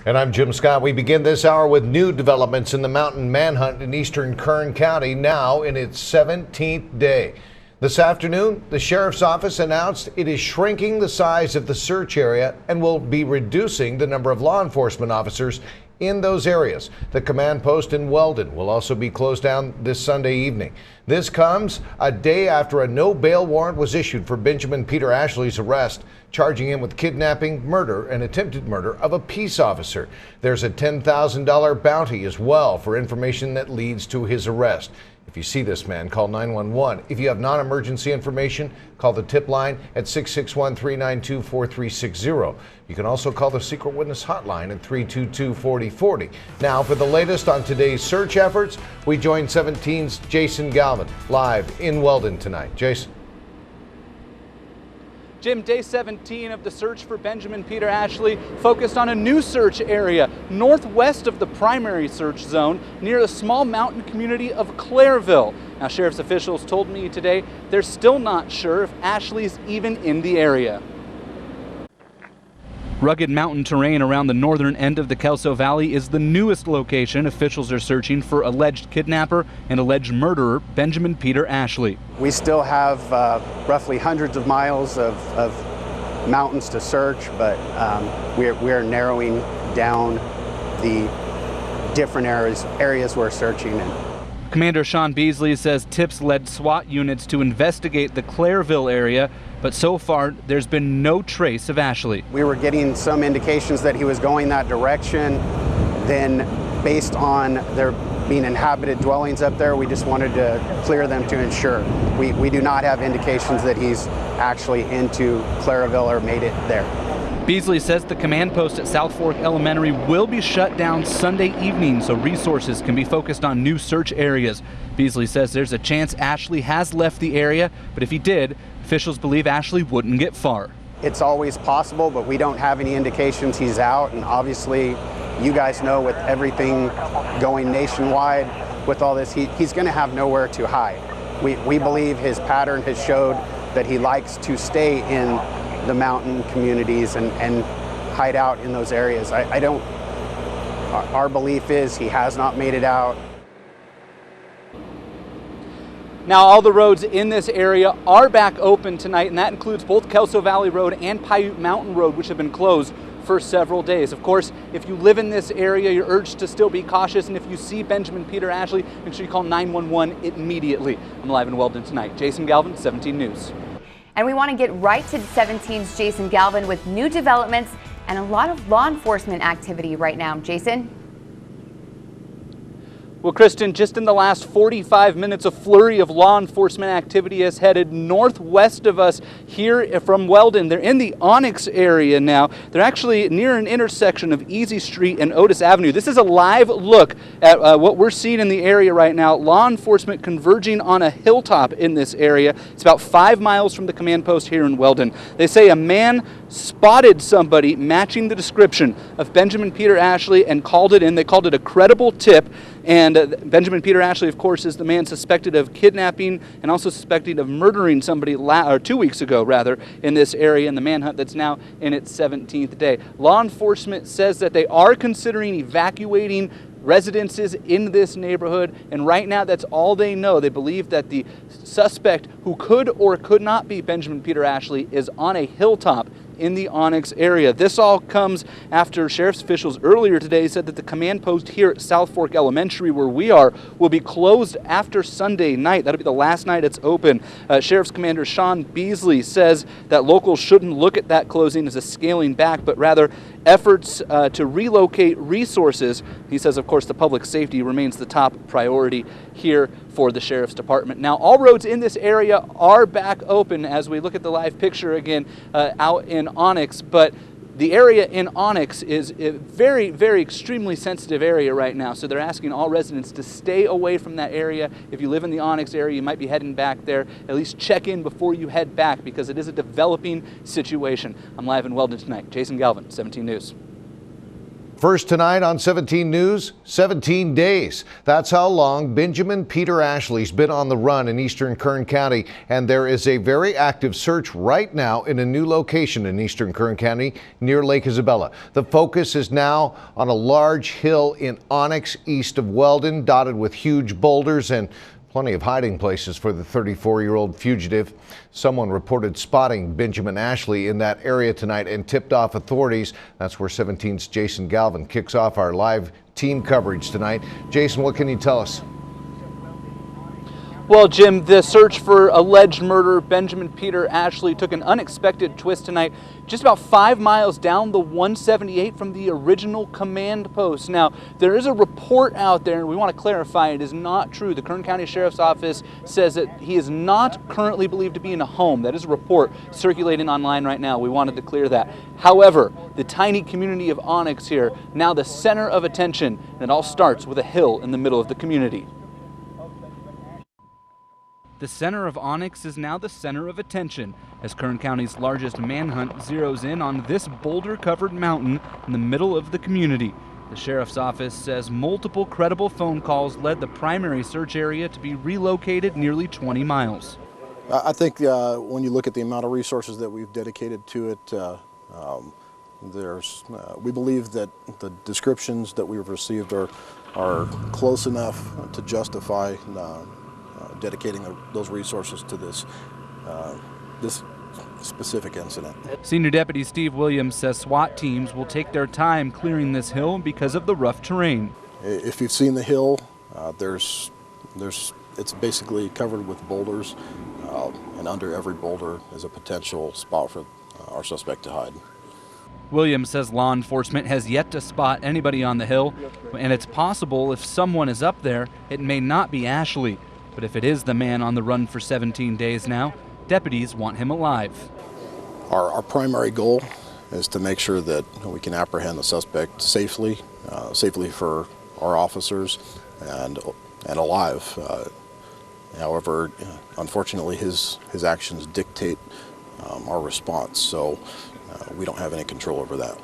And I'm Jim Scott. We begin this hour with new developments in the mountain manhunt in eastern Kern County, now in its 17th day. This afternoon, the sheriff's office announced it is shrinking the size of the search area and will be reducing the number of law enforcement officers in those areas. The command post in Weldon will also be closed down this Sunday evening. This comes a day after a no bail warrant was issued for Benjamin Peter Ashley's arrest, charging him with kidnapping, murder, and attempted murder of a peace officer. There's a $10,000 bounty as well for information that leads to his arrest. If you see this man, call 911. If you have non-emergency information, call the tip line at 661-392-4360. You can also call the secret witness hotline at 322-4040. Now, for the latest on today's search efforts, we join 17's Jason Galvin live in Weldon tonight. Jason. Jim, day 17 of the search for Benjamin Peter Ashley focused on a new search area northwest of the primary search zone near the small mountain community of Clairville. Now, sheriff's officials told me today they're still not sure if Ashley's even in the area. Rugged mountain terrain around the northern end of the Kelso Valley is the newest location officials are searching for alleged kidnapper and alleged murderer Benjamin Peter Ashley. We still have roughly hundreds of miles of mountains to search, but we are narrowing down the different areas we're searching in. Commander Sean Beasley says tips led SWAT units to investigate the Clairville area, but so far there's been no trace of Ashley. We were getting some indications that he was going that direction. Then, based on there being inhabited dwellings up there, we just wanted to clear them to ensure. We do not have indications that he's actually into Clairville or made it there. Beasley says the command post at South Fork Elementary will be shut down Sunday evening so resources can be focused on new search areas. Beasley says there's a chance Ashley has left the area, but if he did, officials believe Ashley wouldn't get far. It's always possible, but we don't have any indications he's out, and obviously you guys know with everything going nationwide with all this, he's going to have nowhere to hide. We believe his pattern has showed that he likes to stay in the mountain communities and hide out in those areas. Our belief is he has not made it out. Now, all the roads in this area are back open tonight, and that includes both Kelso Valley Road and Paiute Mountain Road, which have been closed for several days. Of course, if you live in this area, you're urged to still be cautious, and if you see Benjamin Peter Ashley, make sure you call 911 immediately. I'm live in Weldon tonight. Jason Galvin, 17 News. And we want to get right to 17's Jason Galvin with new developments and a lot of law enforcement activity right now. Jason? Well, Kristen, just in the last 45 minutes, a flurry of law enforcement activity has headed northwest of us here from Weldon. They're in the Onyx area now. They're actually near an intersection of Easy Street and Otis Avenue. This is a live look at what we're seeing in the area right now. Law enforcement converging on a hilltop in this area. It's about 5 miles from the command post here in Weldon. They say a man spotted somebody matching the description of Benjamin Peter Ashley and called it in. They called it a credible tip. And Benjamin Peter Ashley, of course, is the man suspected of kidnapping and also suspected of murdering somebody 2 weeks ago, rather, in this area in the manhunt that's now in its 17th day. Law enforcement says that they are considering evacuating residences in this neighborhood, and right now that's all they know. They believe that the suspect, who could or could not be Benjamin Peter Ashley, is on a hilltop in the Onyx area. This all comes after sheriff's officials earlier today said that the command post here at South Fork Elementary, where we are, will be closed after Sunday night. That'll be the last night it's open. Sheriff's Commander Sean Beasley says that locals shouldn't look at that closing as a scaling back, but rather efforts to relocate resources. He says, of course, the public safety remains the top priority here for the Sheriff's Department. Now, all roads in this area are back open as we look at the live picture again out in Onyx, but the area in Onyx is a very, very extremely sensitive area right now, so they're asking all residents to stay away from that area. If you live in the Onyx area, you might be heading back there. At least check in before you head back because it is a developing situation. I'm live in Weldon tonight. Jason Galvin, 17 News. First tonight on 17 News, 17 days. That's how long Benjamin Peter Ashley's been on the run in eastern Kern County, and there is a very active search right now in a new location in eastern Kern County near Lake Isabella. The focus is now on a large hill in Onyx east of Weldon, dotted with huge boulders and plenty of hiding places for the 34-year-old fugitive. Someone reported spotting Benjamin Ashley in that area tonight and tipped off authorities. That's where 17's Jason Galvin kicks off our live team coverage tonight. Jason, what can you tell us? Well, Jim, the search for alleged murderer Benjamin Peter Ashley took an unexpected twist tonight, just about 5 miles down the 178 from the original command post. Now, there is a report out there, and we want to clarify it is not true. The Kern County Sheriff's Office says that he is not currently believed to be in a home. That is a report circulating online right now. We wanted to clear that. However, the tiny community of Onyx here, now the center of attention, and it all starts with a hill in the middle of the community. The center of Onyx is now the center of attention as Kern County's largest manhunt zeroes in on this boulder-covered mountain in the middle of the community. The sheriff's office says multiple credible phone calls led the primary search area to be relocated nearly 20 miles. I think when you look at the amount of resources that we've dedicated to it, we believe that the descriptions that we've received are close enough to justify dedicating those resources to this specific incident. Senior Deputy Steve Williams says SWAT teams will take their time clearing this hill because of the rough terrain. If you've seen the hill, it's basically covered with boulders, and under every boulder is a potential spot for our suspect to hide. Williams says law enforcement has yet to spot anybody on the hill, and it's possible if someone is up there, it may not be Ashley. But if it is the man on the run for 17 days now, deputies want him alive. Our primary goal is to make sure that we can apprehend the suspect safely for our officers and alive. However, unfortunately, his actions dictate our response, so we don't have any control over that.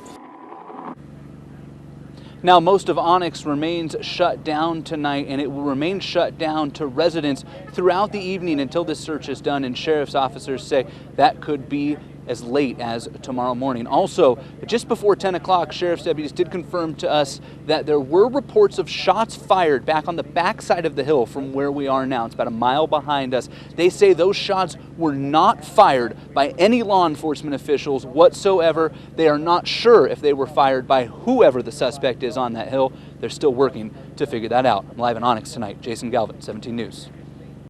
Now, most of Onyx remains shut down tonight, and it will remain shut down to residents throughout the evening until this search is done, and sheriff's officers say that could be as late as tomorrow morning. Also, just before 10 o'clock, sheriff's deputies did confirm to us that there were reports of shots fired back on the backside of the hill from where we are now. It's about a mile behind us. They say those shots were not fired by any law enforcement officials whatsoever. They are not sure if they were fired by whoever the suspect is on that hill. They're still working to figure that out. I'm live in Onyx tonight. Jason Galvin, 17 News.